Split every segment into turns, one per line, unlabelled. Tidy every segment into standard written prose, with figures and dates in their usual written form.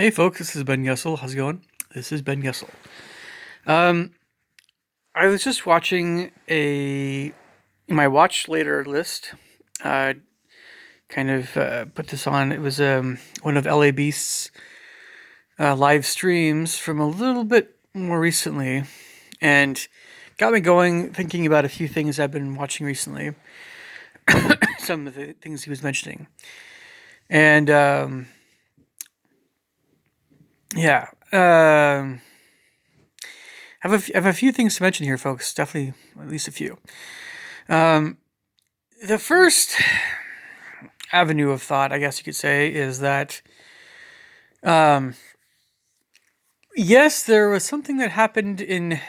Hey folks, this is Ben Yessel. How's it going? This is Ben Yessel. Um, I was just watching my watch later list. Uh, put this on. It was one of LA Beast's live streams from a little bit more recently, and got me going thinking about a few things I've been watching recently. Some of the things he was mentioning, and yeah. I have a few things to mention here, folks. Definitely, at least a few. Um, the first avenue of thought, I guess you could say, is that um, yes, there was something that happened in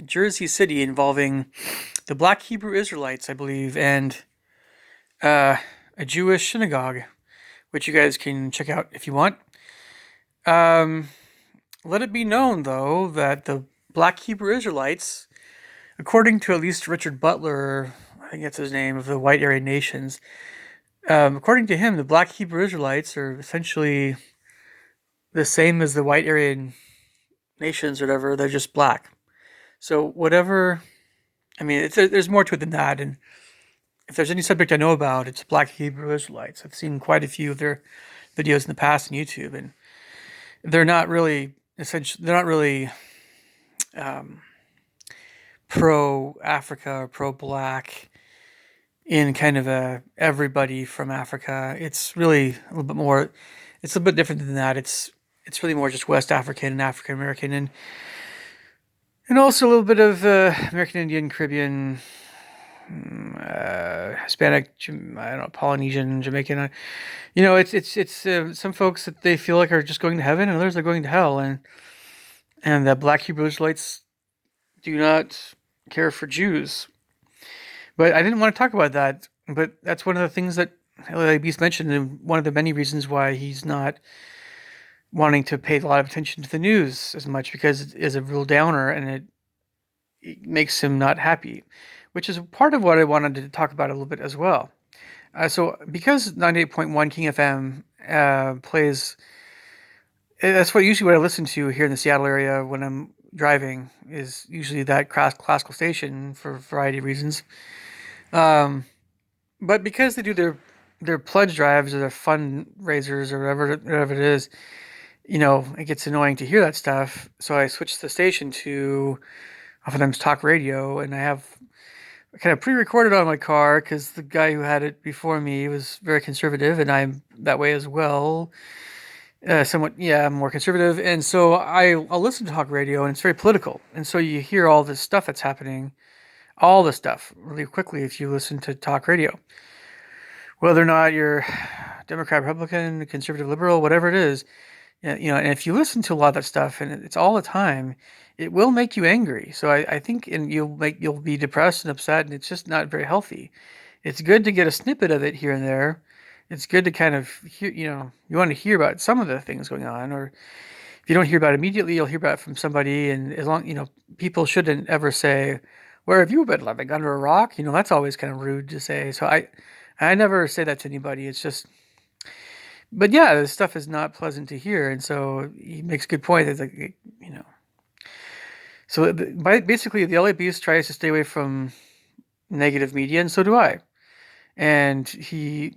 Jersey City involving the Black Hebrew Israelites, I believe, and uh, a Jewish synagogue, which you guys can check out if you want. Um, Let it be known, though, that the Black Hebrew Israelites, according to at least Richard Butler, I think that's his name, of the White Aryan Nations, according to him, the Black Hebrew Israelites are essentially the same as the White Aryan Nations or whatever. They're just black. So whatever, I mean, there's more to it than that. And if there's any subject I know about, it's Black Hebrew Israelites. I've seen quite a few of their videos in the past on YouTube, and they're not really essentially they're not really um, pro Africa or pro black in kind of a everybody from Africa. It's really a little bit more. It's a bit different than that. It's really more just West African and African American, and also a little bit of American Indian, Caribbean, Hispanic, I don't know, Polynesian, Jamaican. It's some folks that they feel like are just going to heaven, and others are going to hell, and the Black Hebrew Israelites do not care for Jews. But I didn't want to talk about that. But that's one of the things that Eli Beast mentioned, and one of the many reasons why he's not wanting to pay a lot of attention to the news as much, because it is a real downer and it makes him not happy, which is part of what I wanted to talk about a little bit as well. So because 98.1 King FM plays, that's what I listen to here in the Seattle area when I'm driving, is usually that classical station for a variety of reasons. Um, but because they do their pledge drives or their fundraisers or whatever it is, it gets annoying to hear that stuff. So I switched the station to oftentimes talk radio, and I have kind of pre-recorded on my car because the guy who had it before me was very conservative, and I'm that way as well. Somewhat, yeah, I'm more conservative, and so I'll listen to talk radio, and it's very political, and so you hear all this stuff that's happening, all the stuff really quickly if you listen to talk radio, whether or not you're Democrat, Republican, conservative, liberal, whatever it is. Yeah, and if you listen to a lot of that stuff and it's all the time, it will make you angry. So I think, and you'll be depressed and upset, and it's just not very healthy. It's good to get a snippet of it here and there. It's good to kind of hear, you want to hear about some of the things going on, or if you don't hear about it immediately, you'll hear about it from somebody. And as long, people shouldn't ever say, "Where have you been living under a rock?" That's always kind of rude to say. So I never say that to anybody. It's just, but yeah, this stuff is not pleasant to hear, and so he makes a good point. It's like, so basically, the LA Beast tries to stay away from negative media, and so do I. And he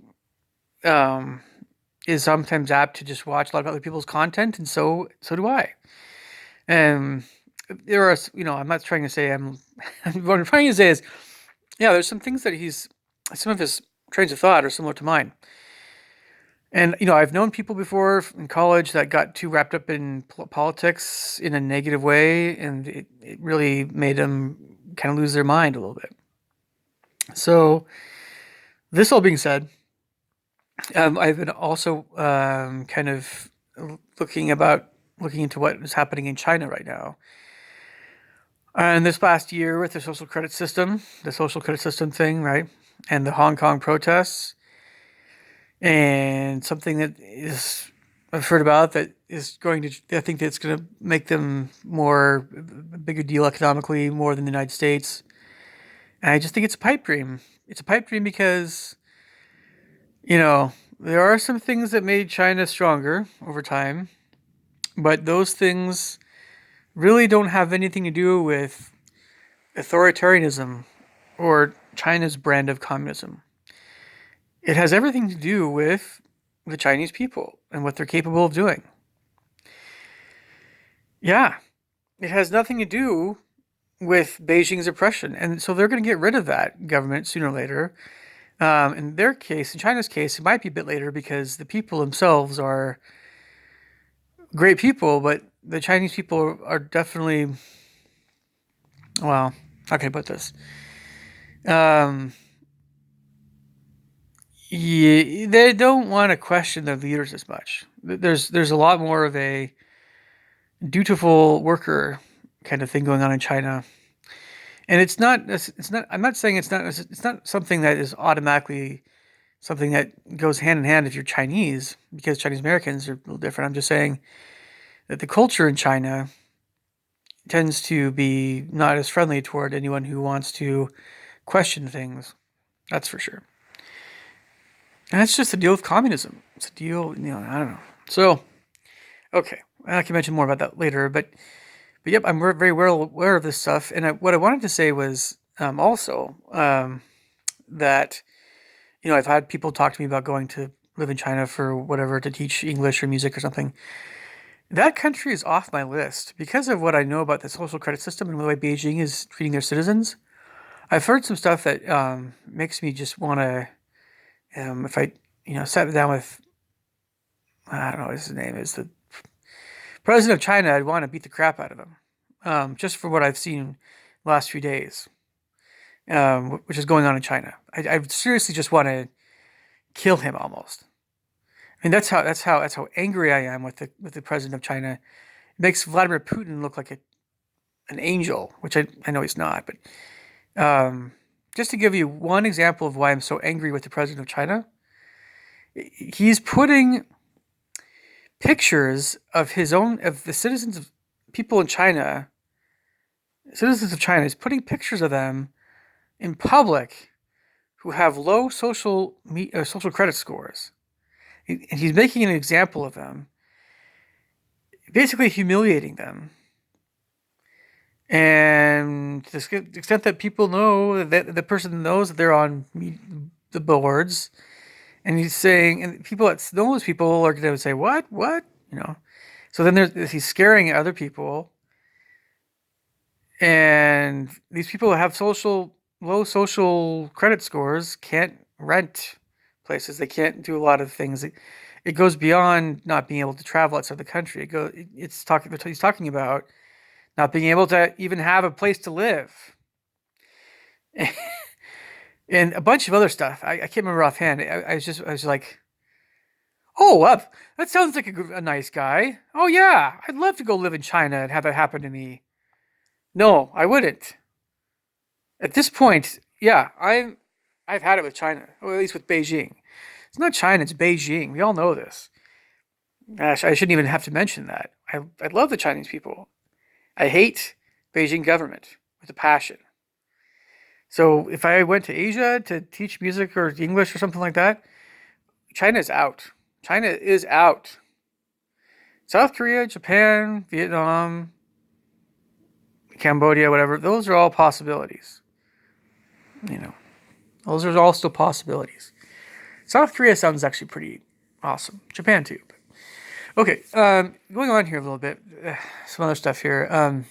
um, is sometimes apt to just watch a lot of other people's content, and so do I. And there are, I'm not trying to say I'm. What I'm trying to say is, yeah, there's some things that some of his trains of thought are similar to mine. And I've known people before in college that got too wrapped up in politics in a negative way, and it really made them kind of lose their mind a little bit. So, this all being said, I've been also kind of looking into what is happening in China right now. And this past year with the social credit system thing, right, and the Hong Kong protests, and something that is I've heard about that is going to, I think that's going to make them more a bigger deal economically more than the United States. And I just think it's a pipe dream. It's a pipe dream because there are some things that made China stronger over time, But those things really don't have anything to do with authoritarianism or China's brand of communism. It has everything to do with the Chinese people and what they're capable of doing. Yeah, it has nothing to do with Beijing's oppression. And so they're going to get rid of that government sooner or later. In their case, in China's case, it might be a bit later because the people themselves are great people, but the Chinese people are definitely, well, how can I put this? Um, yeah, they don't want to question their leaders as much. There's a lot more of a dutiful worker kind of thing going on in China, and it's not. I'm not saying it's not something that is automatically something that goes hand in hand if you're Chinese because Chinese Americans are a little different. I'm just saying that the culture in China tends to be not as friendly toward anyone who wants to question things. That's for sure. And that's just the deal with communism. It's a deal, I don't know. So, okay, I can mention more about that later, but yep, I'm very well aware of this stuff. And what I wanted to say was also that I've had people talk to me about going to live in China for whatever to teach English or music or something. That country is off my list because of what I know about the social credit system and the way Beijing is treating their citizens. I've heard some stuff that makes me just want to, if I, sat down with, I don't know what his name is, the president of China, I'd want to beat the crap out of him, just for what I've seen the last few days, which is going on in China. I seriously just want to kill him almost. I mean, that's how angry I am with the president of China. It makes Vladimir Putin look like an angel, which I know he's not. But just to give you one example of why I'm so angry with the president of China, he's putting pictures of the citizens of people in China, citizens of China. He's putting pictures of them in public who have low social credit scores. And he's making an example of them, basically humiliating them. And to the extent that people know that the person knows that they're on the boards, and he's saying, and people that know those people are going to say, "What? What?" So then he's scaring other people, and these people who have low social credit scores can't rent places. They can't do a lot of things. It goes beyond not being able to travel outside the country. He's talking about not being able to even have a place to live, and a bunch of other stuff. I can't remember offhand. I was like, oh, that sounds like a nice guy. Oh yeah, I'd love to go live in China and have that happen to me. No, I wouldn't. At this point, yeah, I've had it with China, or at least with Beijing. It's not China, it's Beijing. We all know this. Gosh, I shouldn't even have to mention that. I love the Chinese people. I hate Beijing government with a passion. So if I went to Asia to teach music or English or something like that, China is out. China is out. South Korea, Japan, Vietnam, Cambodia, whatever, those are all possibilities. Those are all still possibilities. South Korea sounds actually pretty awesome. Japan too. Okay, going on here a little bit. Some other stuff here.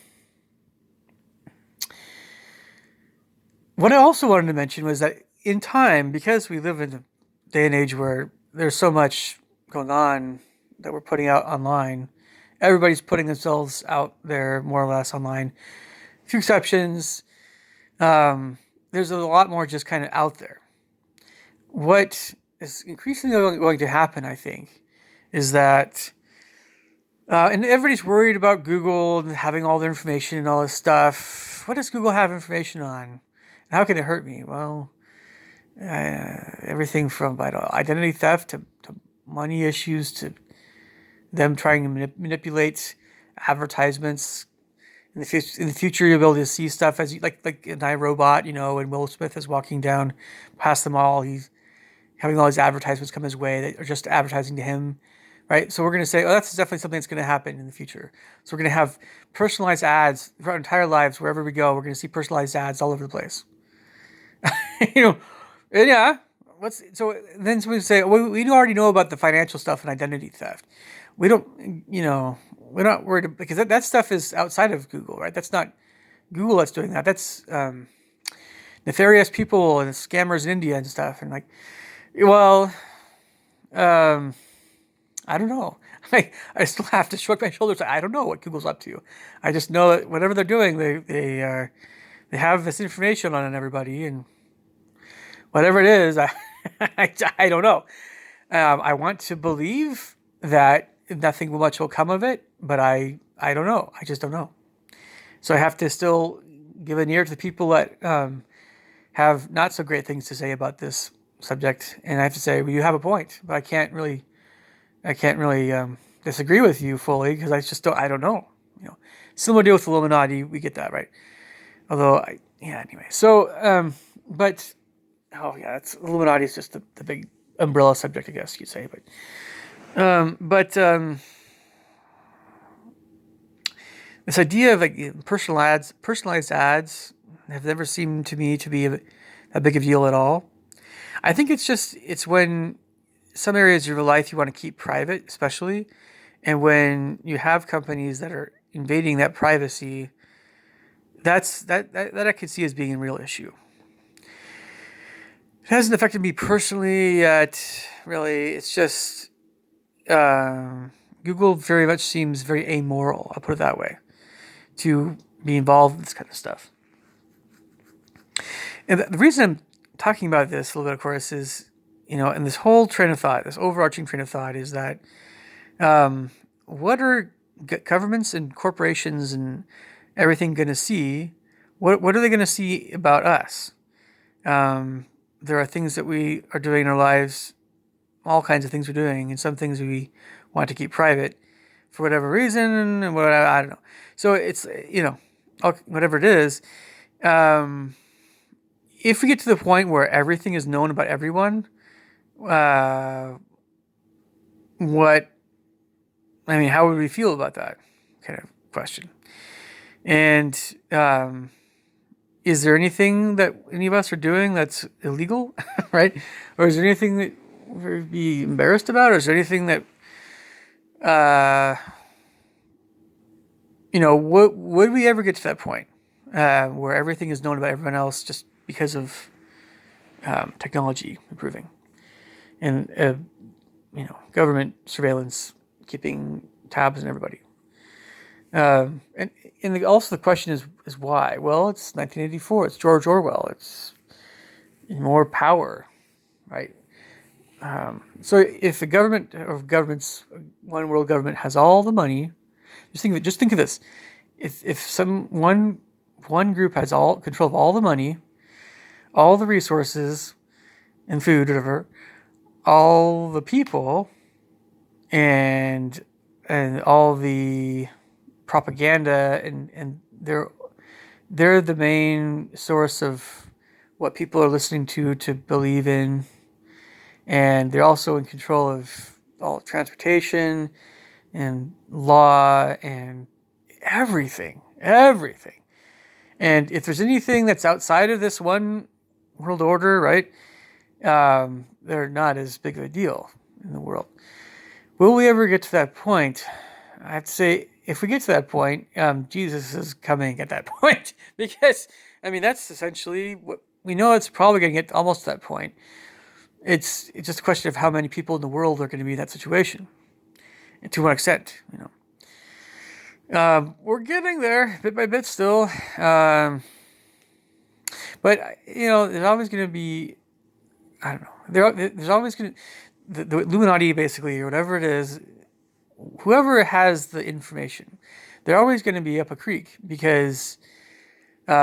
What I also wanted to mention was that in time, because we live in a day and age where there's so much going on that we're putting out online, everybody's putting themselves out there more or less online. A few exceptions. There's a lot more just kind of out there. What is increasingly going to happen, I think, is that, and everybody's worried about Google and having all their information and all this stuff. What does Google have information on? How can it hurt me? Well, everything from identity theft to money issues to them trying to manipulate advertisements. In the future, you'll be able to see stuff as like in iRobot, and Will Smith is walking down past them all. He's having all these advertisements come his way that are just advertising to him, right? So we're going to say, oh, that's definitely something that's going to happen in the future. So we're going to have personalized ads for our entire lives. Wherever we go, we're going to see personalized ads all over the place. you know, and yeah. So then somebody say, well, we already know about the financial stuff and identity theft. We don't, we're not worried because that stuff is outside of Google, right? That's not Google that's doing that. That's nefarious people and scammers in India and stuff. And like, well, um, I don't know. I still have to shrug my shoulders. I don't know what Google's up to. I just know that whatever they're doing, they have this information on everybody, and whatever it is, I don't know. I want to believe that nothing much will come of it, but I don't know. I just don't know. So I have to still give an ear to the people that have not so great things to say about this subject, and I have to say, well, you have a point, but I can't really disagree with you fully because I don't know. Similar deal with Illuminati, we get that right. Although, anyway. So, but oh yeah, it's Illuminati is just the big umbrella subject, I guess you'd say. But this idea of like personalized ads, have never seemed to me to be a big of a deal at all. I think it's when some areas of your life you want to keep private, especially, and when you have companies that are invading that privacy, that I could see as being a real issue. It hasn't affected me personally yet, really. It's just Google very much seems very amoral. I'll put it that way, to be involved in this kind of stuff. And the reason I'm talking about this a little bit, of course, is and this whole train of thought, this overarching train of thought, is that what are governments and corporations and everything going to see? What are they going to see about us? There are things that we are doing in our lives, all kinds of things we're doing, and some things we want to keep private for whatever reason, and I don't know. So it's whatever it is. If we get to the point where everything is known about everyone, how would we feel about that kind of question? And is there anything that any of us are doing that's illegal, right? Or is there anything that we'd be embarrassed about? Or is there anything that, would we ever get to that point where everything is known about everyone else just because of technology improving and government surveillance keeping tabs on everybody? And also the question is why? Well, it's 1984. It's George Orwell. It's more power, right? So if a government or governments, one world government has all the money, just think of this: if one group has all control of all the money, all the resources, and food, whatever, all the people, and all the propaganda, and they're the main source of what people are listening to believe in, and they're also in control of all transportation and law and everything. And if there's anything that's outside of this one world order, right, they're not as big of a deal in the world. Will we ever get to that point? I have to say, if we get to that point, Jesus is coming at that point, because that's essentially what we know. It's probably going to get almost to that point. It's just a question of how many people in the world are going to be in that situation, and to what extent. We're getting there bit by bit still, but there's always going to be, I don't know. There's always going to the Illuminati, basically, or whatever it is. Whoever has the information, they're always going to be up a creek because, they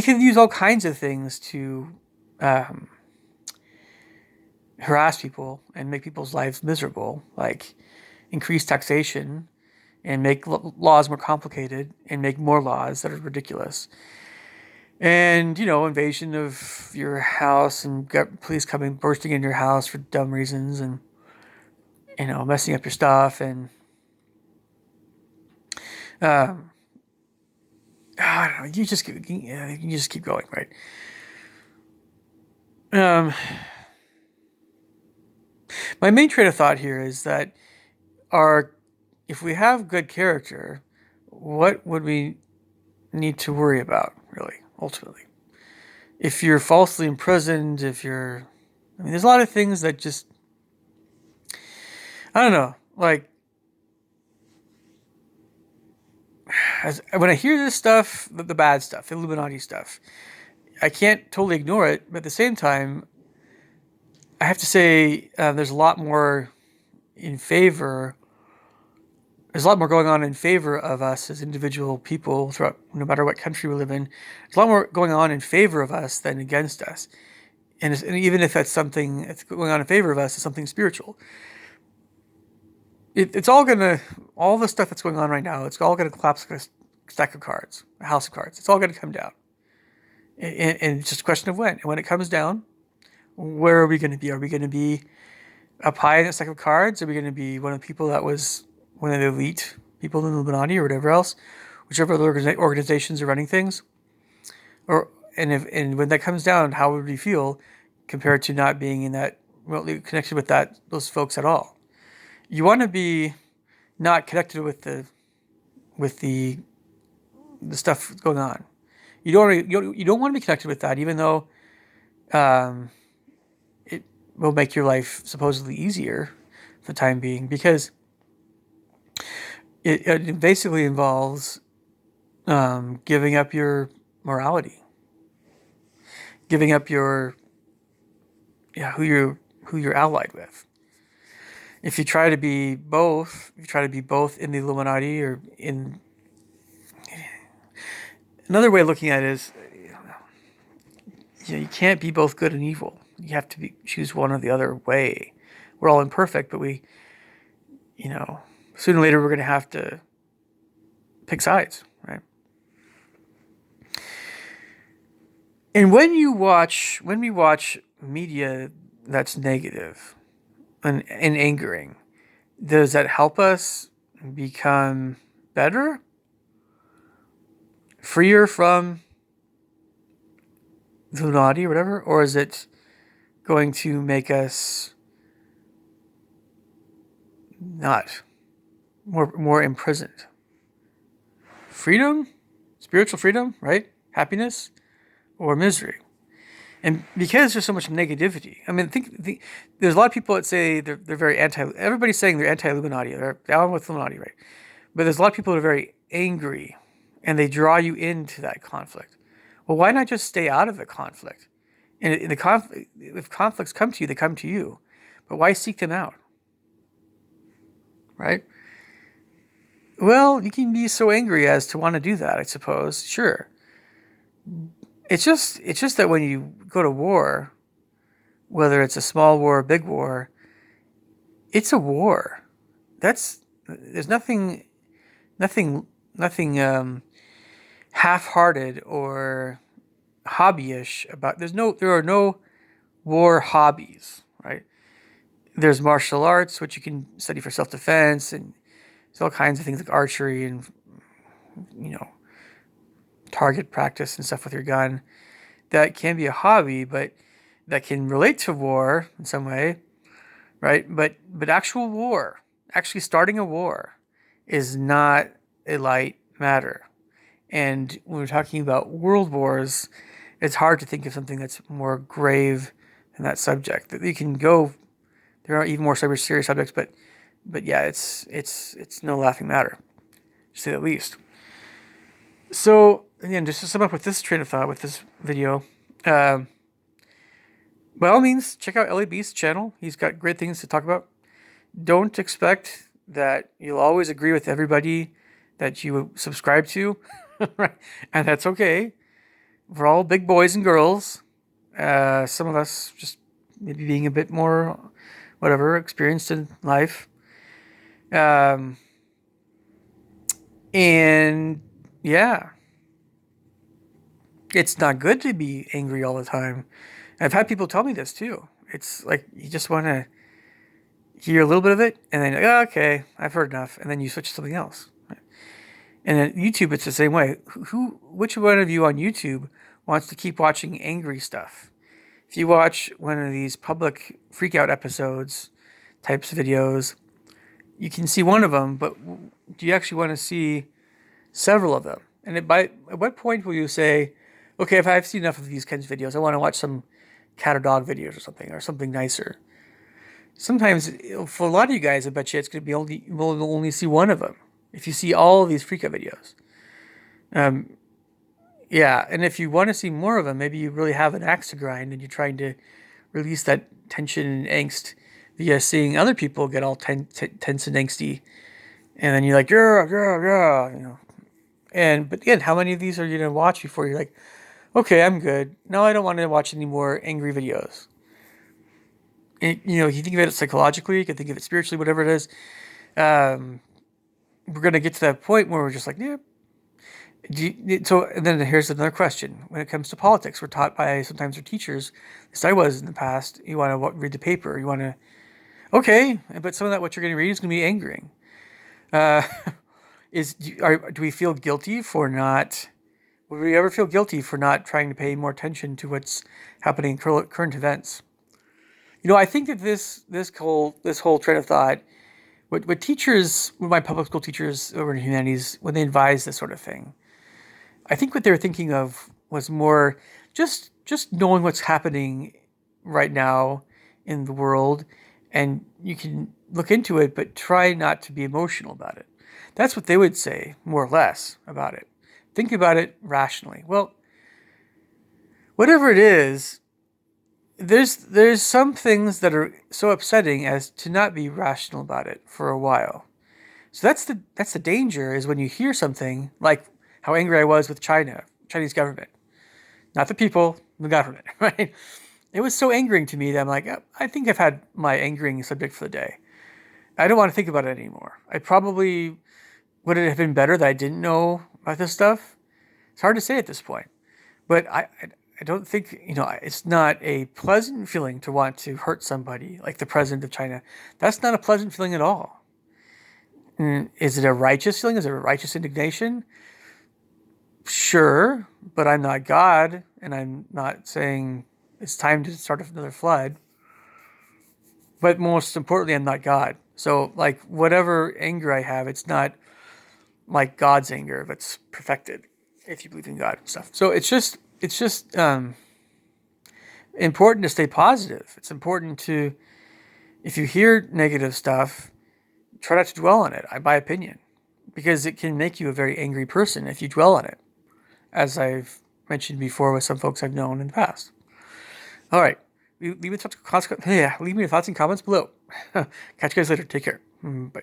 can use all kinds of things to harass people and make people's lives miserable, like increase taxation and make laws more complicated and make more laws that are ridiculous. And, invasion of your house and police bursting in your house for dumb reasons, and messing up your stuff and um, I don't know. You just keep going, right? Um, my main train of thought here is that our if we have good character, what would we need to worry about, really, ultimately? If you're falsely imprisoned, I mean, there's a lot of things that just, I don't know, like, when I hear this stuff, the bad stuff, the Illuminati stuff, I can't totally ignore it, but at the same time, I have to say there's a lot more in favor. There's a lot more going on in favor of us as individual people throughout, no matter what country we live in. There's a lot more going on in favor of us than against us. And even if that's something that's going on in favor of us, it's something spiritual. It's all all the stuff that's going on right now, it's all gonna collapse like a stack of cards, a house of cards. It's all gonna come down. And it's just a question of when. And when it comes down, where are we gonna be? Are we gonna be up high in a stack of cards? Are we gonna be one of the people that was one of the elite people in the Illuminati or whatever else, whichever other organizations are running things? And when that comes down, how would we feel compared to not being in that remotely connected with those folks at all? You want to be not connected with the stuff going on. You don't want to be connected with that, even though it will make your life supposedly easier for the time being, because it basically involves giving up your morality, giving up your who you're allied with. If you try to be both, in the Illuminati or in another way of looking at it is, you can't be both good and evil. You have to choose one or the other way. We're all imperfect, but sooner or later we're going to have to pick sides, right? And when we watch media that's negative and angering, does that help us become better, freer from the Illuminati or whatever, or is it going to make us not more imprisoned? Freedom, spiritual freedom, right? Happiness or misery? And because there's so much negativity, I mean, there's a lot of people that say they're very anti. Everybody's saying they're anti-Illuminati. They're down with Illuminati, right? But there's a lot of people that are very angry, and they draw you into that conflict. Well, why not just stay out of the conflict? And if conflicts come to you, they come to you. But why seek them out? Right? Well, you can be so angry as to want to do that, I suppose. Sure. It's just that when you go to war, whether it's a small war or a big war, it's a war. There's nothing half-hearted or hobbyish about. There are no war hobbies, right? There's martial arts, which you can study for self-defense, and there's all kinds of things like archery and target practice and stuff with your gun. That can be a hobby, but that can relate to war in some way, right? But actual war, actually starting a war, is not a light matter. And when we're talking about world wars, it's hard to think of something that's more grave than that subject. That you can go, there are even more serious subjects, but yeah, it's no laughing matter, to say the least. So again, just to sum up with this train of thought with this video, by all means, check out Ellie Beast's channel. He's got great things to talk about. Don't expect that you'll always agree with everybody that you subscribe to, and that's okay. We're all big boys and girls. Some of us just maybe being a bit more, whatever, experienced in life. And yeah, it's not good to be angry all the time. I've had people tell me this too. It's like you hear a little bit of it, and then you're like, oh, okay, I've heard enough, and then you switch to something else. And then YouTube, it's the same way. Which one of you on YouTube wants to keep watching angry stuff? If you watch one of these public freakout episodes, types of videos, you can see one of them, but do you actually want to see several of them? And at what point will you say, okay, if I've seen enough of these kinds of videos, I want to watch some cat or dog videos or something nicer. Sometimes, for a lot of you guys, I bet you it's going to be you'll only see one of them if you see all of these freakout videos. Yeah, and if you want to see more of them, maybe you really have an axe to grind and you're trying to release that tension and angst via seeing other people get all tense and angsty, and then you're like, yeah, yeah, yeah, But again, how many of these are you gonna watch before you're like, okay, I'm good. No, I don't want to watch any more angry videos. And, if you think of it psychologically, you can think of it spiritually, whatever it is. We're gonna get to that point where we're just like, yeah. And then here's another question. When it comes to politics, we're taught by sometimes our teachers, as I was in the past, you want to read the paper. You want to, okay, but some of that what you're going to read is going to be angering. Uh, do we feel guilty for not? Would we ever feel guilty for not trying to pay more attention to what's happening in current events? I think that this whole train of thought, what my public school teachers over in humanities, when they advise this sort of thing, I think what they were thinking of was more just knowing what's happening right now in the world, and you can look into it, but try not to be emotional about it. That's what they would say, more or less, about it. Think about it rationally. Well, whatever it is, there's some things that are so upsetting as to not be rational about it for a while. So that's the danger, is when you hear something like how angry I was with Chinese government, not the people, the government, right? It was so angering to me that I'm like, I think I've had my angering subject for the day. I don't want to think about it anymore. Would it have been better that I didn't know about this stuff? It's hard to say at this point, but I don't think, it's not a pleasant feeling to want to hurt somebody like the president of China. That's not a pleasant feeling at all. Is it a righteous feeling? Is it a righteous indignation? Sure, but I'm not God, and I'm not saying it's time to start another flood. But most importantly, I'm not God. So, like, whatever anger I have, it's not like God's anger that's perfected, if you believe in God and stuff. So it's just important to stay positive. It's important to, if you hear negative stuff, try not to dwell on it, my opinion, because it can make you a very angry person if you dwell on it, as I've mentioned before with some folks I've known in the past. All right. Leave me your thoughts and comments below. Catch you guys later. Take care. Bye.